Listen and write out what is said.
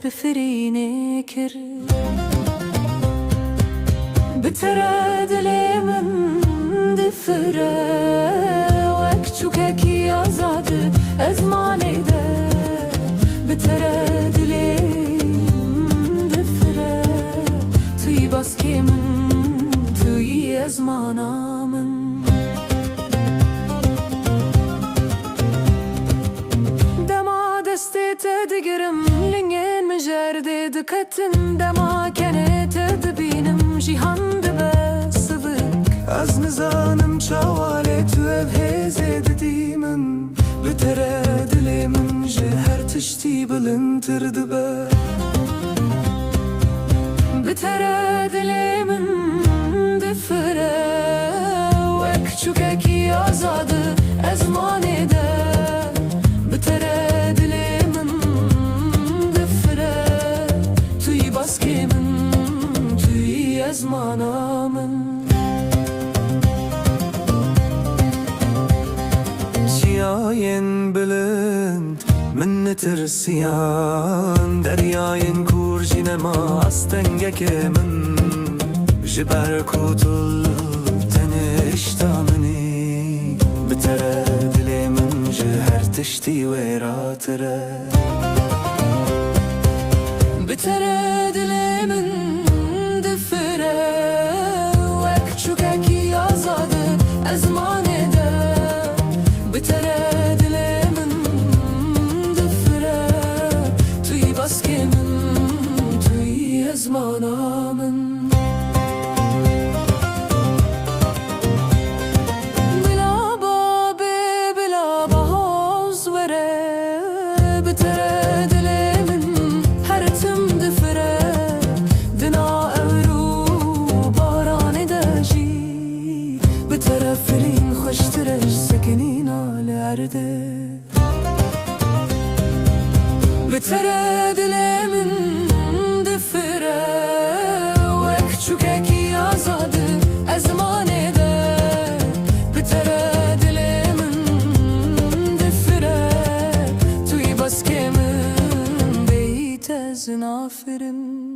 بفريني كر بترى دلي من دفرة وكتشوكاكي آزاد أزماني ده بترى دلي من دفرة توي باسكي من توي أزمانا من تدقرم لنين مجرد دكتن دما كانت تدبينم جيهان دبسبك از نزانم شوالت وبهزة ديمن بتراد لي من جهر تشتي بلنتر دبا بتراد لي من دفرة وكتشوكاكي آزاد أزماني ده بتراد لي أزمانا من شياين بلند من نترسيان درياين كورجين ما أستنجك من جبر كوتل تنشتامني بترد لي من جهر تشتي ويراتره بترد لي من وكتشوكاكي آزاد أزماني ده بتراد لي من دفرة توي باسكي من توي أزمانا من بلا بابي بلا بهوز وره بتراد لي من هرتم دفرة دنا بترفرين خوش ترش سكنين على عرده بترد لي من دفرة وكتشوكاكي آزاد أزماني ده بترد لي من دفرة توي باسكي من بيت زنافرم